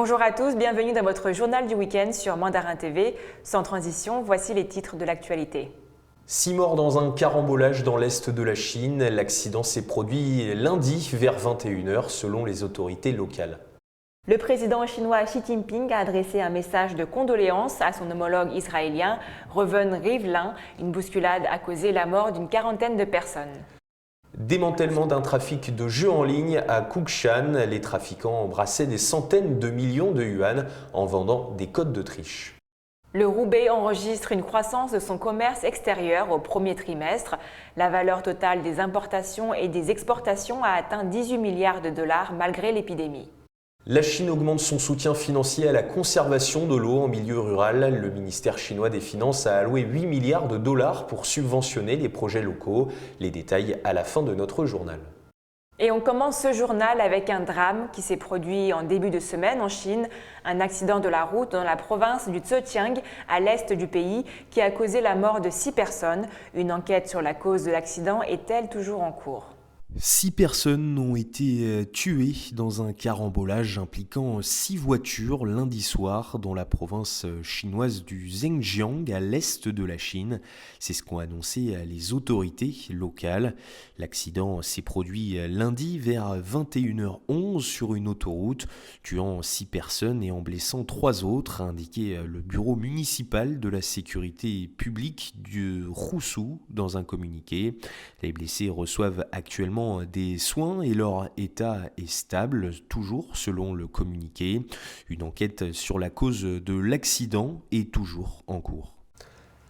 Bonjour à tous, bienvenue dans votre journal du week-end sur Mandarin TV. Sans transition, voici les titres de l'actualité. 6 morts dans un carambolage dans l'est de la Chine. L'accident s'est produit lundi vers 21h selon les autorités locales. Le président chinois Xi Jinping a adressé un message de condoléances à son homologue israélien Reuven Rivlin. Une bousculade a causé la mort d'une quarantaine de personnes. Démantèlement d'un trafic de jeux en ligne à Kunshan. Les trafiquants embrassaient des centaines de millions de yuan en vendant des codes de triche. Le Roubaix enregistre une croissance de son commerce extérieur au premier trimestre. La valeur totale des importations et des exportations a atteint 18 milliards de dollars malgré l'épidémie. La Chine augmente son soutien financier à la conservation de l'eau en milieu rural. Le ministère chinois des Finances a alloué 8 milliards de dollars pour subventionner les projets locaux. Les détails à la fin de notre journal. Et on commence ce journal avec un drame qui s'est produit en début de semaine en Chine. Un accident de la route dans la province du Zhejiang, à l'est du pays, qui a causé la mort de 6 personnes. Une enquête sur la cause de l'accident est-elle toujours en cours ? 6 personnes ont été tuées dans un carambolage impliquant 6 voitures lundi soir dans la province chinoise du Zhejiang à l'est de la Chine. C'est ce qu'ont annoncé les autorités locales. L'accident s'est produit lundi vers 21h11 sur une autoroute, tuant 6 personnes et en blessant 3 autres, a indiqué le bureau municipal de la sécurité publique du Roussou dans un communiqué. Les blessés reçoivent actuellement des soins et leur état est stable, toujours selon le communiqué. Une enquête sur la cause de l'accident est toujours en cours.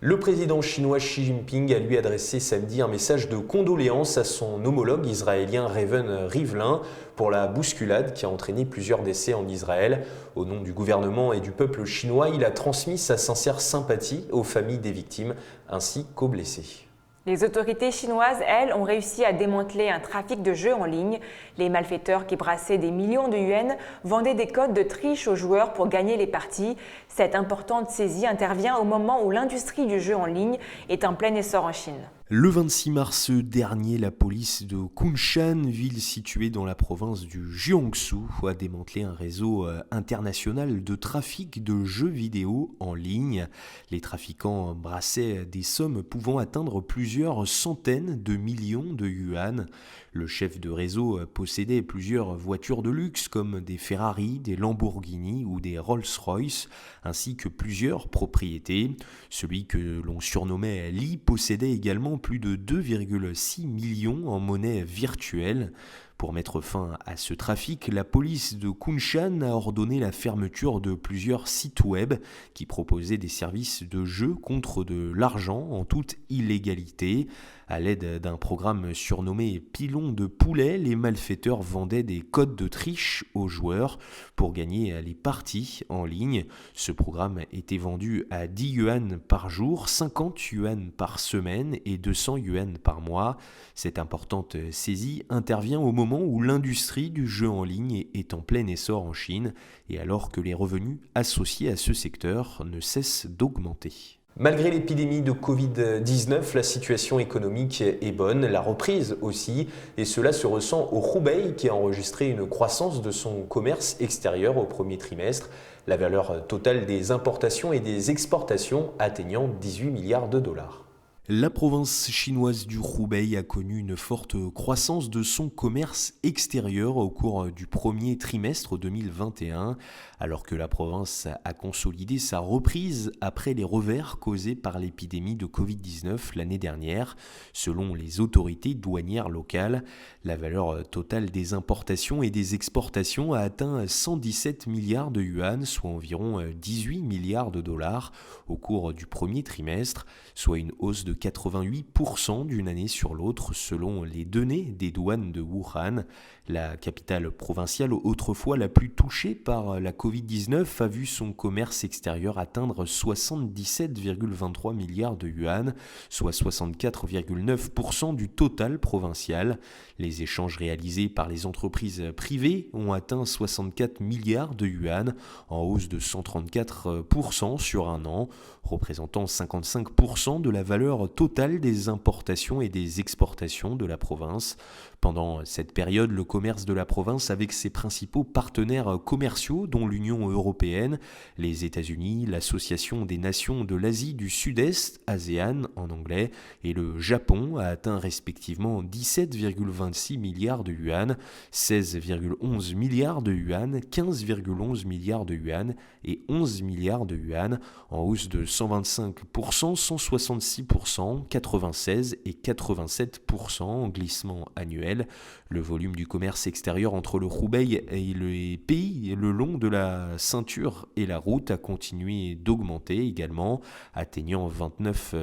Le président chinois Xi Jinping a lui adressé samedi un message de condoléances à son homologue israélien Reuven Rivlin pour la bousculade qui a entraîné plusieurs décès en Israël. Au nom du gouvernement et du peuple chinois, il a transmis sa sincère sympathie aux familles des victimes ainsi qu'aux blessés. Les autorités chinoises, elles, ont réussi à démanteler un trafic de jeux en ligne. Les malfaiteurs qui brassaient des millions de yuan vendaient des codes de triche aux joueurs pour gagner les parties. Cette importante saisie intervient au moment où l'industrie du jeu en ligne est en plein essor en Chine. Le 26 mars dernier, la police de Kunshan, ville située dans la province du Jiangsu, a démantelé un réseau international de trafic de jeux vidéo en ligne. Les trafiquants brassaient des sommes pouvant atteindre plusieurs centaines de millions de yuan. Le chef de réseau possédait plusieurs voitures de luxe comme des Ferrari, des Lamborghini ou des Rolls-Royce, ainsi que plusieurs propriétés. Celui que l'on surnommait Li possédait également plus de 2,6 millions en monnaie virtuelle. Pour mettre fin à ce trafic, la police de Kunshan a ordonné la fermeture de plusieurs sites web qui proposaient des services de jeu contre de l'argent en toute illégalité. À l'aide d'un programme surnommé Pilon de poulet, les malfaiteurs vendaient des codes de triche aux joueurs pour gagner les parties en ligne. Ce programme était vendu à 10 yuan par jour, 50 yuan par semaine et 200 yuan par mois. Cette importante saisie intervient au moment où l'industrie du jeu en ligne est en plein essor en Chine et alors que les revenus associés à ce secteur ne cessent d'augmenter. Malgré l'épidémie de Covid-19, la situation économique est bonne, la reprise aussi, et cela se ressent au Roubaix qui a enregistré une croissance de son commerce extérieur au premier trimestre, la valeur totale des importations et des exportations atteignant 18 milliards de dollars. La province chinoise du Roubaix a connu une forte croissance de son commerce extérieur au cours du premier trimestre 2021, alors que la province a consolidé sa reprise après les revers causés par l'épidémie de Covid-19 l'année dernière. Selon les autorités douanières locales, la valeur totale des importations et des exportations a atteint 117 milliards de yuan, soit environ 18 milliards de dollars au cours du premier trimestre, soit une hausse de 88% d'une année sur l'autre selon les données des douanes de Wuhan. La capitale provinciale, autrefois la plus touchée par la Covid-19, a vu son commerce extérieur atteindre 77,23 milliards de yuan, soit 64,9% du total provincial. Les échanges réalisés par les entreprises privées ont atteint 64 milliards de yuan, en hausse de 134% sur un an, représentant 55% de la valeur totale des importations et des exportations de la province. Pendant cette période, le commerce de la province avec ses principaux partenaires commerciaux, dont l'Union européenne, les États-Unis, l'Association des nations de l'Asie du Sud-Est, ASEAN en anglais, et le Japon, a atteint respectivement 17,26 milliards de yuan, 16,11 milliards de yuan, 15,11 milliards de yuan et 11 milliards de yuan, en hausse de 125%, 166%, 96% et 87% en glissement annuel. Le volume du commerce extérieur entre le Roubaix et les pays le long de la ceinture et la route a continué d'augmenter également, atteignant 29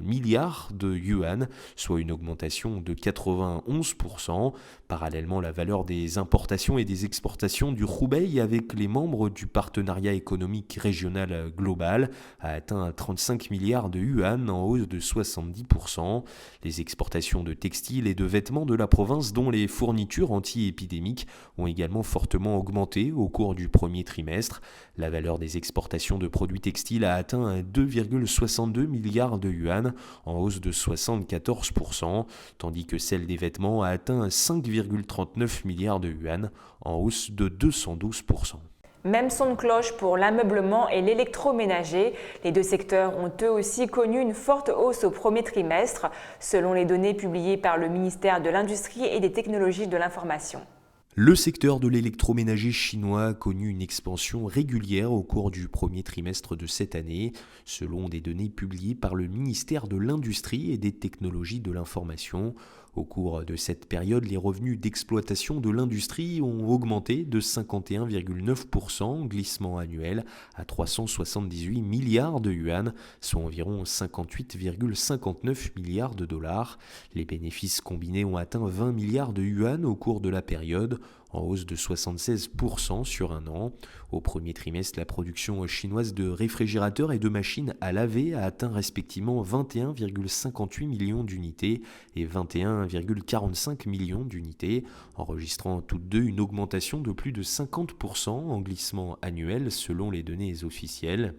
milliards de yuan, soit une augmentation de 91%. Parallèlement, la valeur des importations et des exportations du Roubaix avec les membres du partenariat économique régional global a atteint 35 milliards de yuan en hausse de 70%. Les exportations de textiles et de vêtements de la province, dont les fournitures anti-épidémiques, ont également fortement augmenté au cours du premier trimestre. La valeur des exportations de produits textiles a atteint 2,62 milliards de yuan en hausse de 74%, tandis que celle des vêtements a atteint 5,39 milliards de yuan en hausse de 212%. Même son de cloche pour l'ameublement et l'électroménager. Les deux secteurs ont eux aussi connu une forte hausse au premier trimestre, selon les données publiées par le ministère de l'Industrie et des Technologies de l'Information. Le secteur de l'électroménager chinois a connu une expansion régulière au cours du premier trimestre de cette année, selon des données publiées par le ministère de l'Industrie et des Technologies de l'Information. Au cours de cette période, les revenus d'exploitation de l'industrie ont augmenté de 51,9% en glissement annuel à 378 milliards de yuan, soit environ 58,59 milliards de dollars. Les bénéfices combinés ont atteint 20 milliards de yuan au cours de la période, en hausse de 76% sur un an. Au premier trimestre, la production chinoise de réfrigérateurs et de machines à laver a atteint respectivement 21,58 millions d'unités et 21,45 millions d'unités, enregistrant toutes deux une augmentation de plus de 50% en glissement annuel selon les données officielles.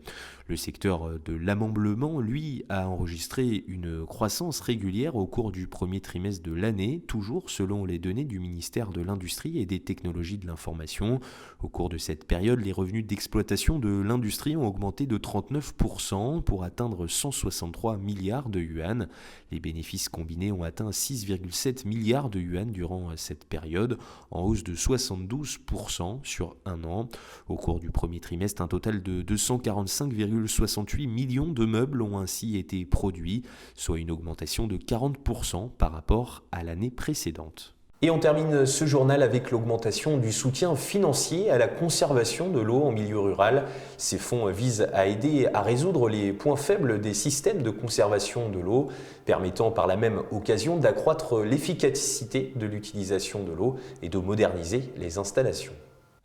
Le secteur de l'ameublement, lui, a enregistré une croissance régulière au cours du premier trimestre de l'année, toujours selon les données du ministère de l'Industrie et des Technologies de l'Information. Au cours de cette période, les revenus d'exploitation de l'industrie ont augmenté de 39% pour atteindre 163 milliards de yuan. Les bénéfices combinés ont atteint 6,7 milliards de yuan durant cette période, en hausse de 72% sur un an. Au cours du premier trimestre, un total de 245,68 millions de meubles ont ainsi été produits, soit une augmentation de 40% par rapport à l'année précédente. Et on termine ce journal avec l'augmentation du soutien financier à la conservation de l'eau en milieu rural. Ces fonds visent à aider à résoudre les points faibles des systèmes de conservation de l'eau, permettant par la même occasion d'accroître l'efficacité de l'utilisation de l'eau et de moderniser les installations.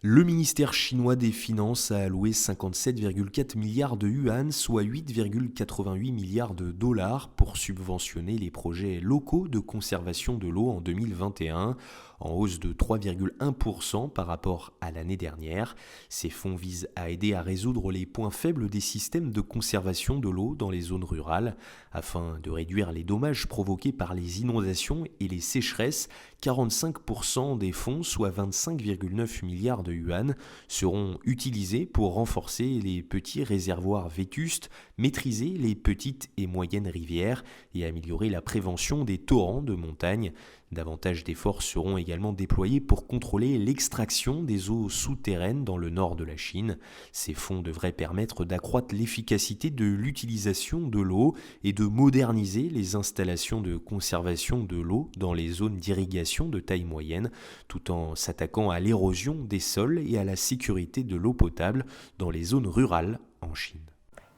Le ministère chinois des Finances a alloué 57,4 milliards de yuan, soit 8,88 milliards de dollars, pour subventionner les projets locaux de conservation de l'eau en 2021, en hausse de 3,1% par rapport à l'année dernière. Ces fonds visent à aider à résoudre les points faibles des systèmes de conservation de l'eau dans les zones rurales. Afin de réduire les dommages provoqués par les inondations et les sécheresses, 45% des fonds, soit 25,9 milliards de yuan, seront utilisés pour renforcer les petits réservoirs vétustes, maîtriser les petites et moyennes rivières et améliorer la prévention des torrents de montagne. Davantage d'efforts seront également déployés pour contrôler l'extraction des eaux souterraines dans le nord de la Chine. Ces fonds devraient permettre d'accroître l'efficacité de l'utilisation de l'eau et de moderniser les installations de conservation de l'eau dans les zones d'irrigation de taille moyenne, tout en s'attaquant à l'érosion des sols et à la sécurité de l'eau potable dans les zones rurales en Chine.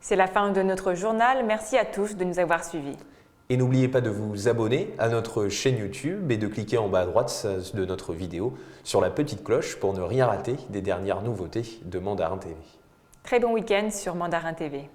C'est la fin de notre journal. Merci à tous de nous avoir suivis. Et n'oubliez pas de vous abonner à notre chaîne YouTube et de cliquer en bas à droite de notre vidéo sur la petite cloche pour ne rien rater des dernières nouveautés de Mandarin TV. Très bon week-end sur Mandarin TV.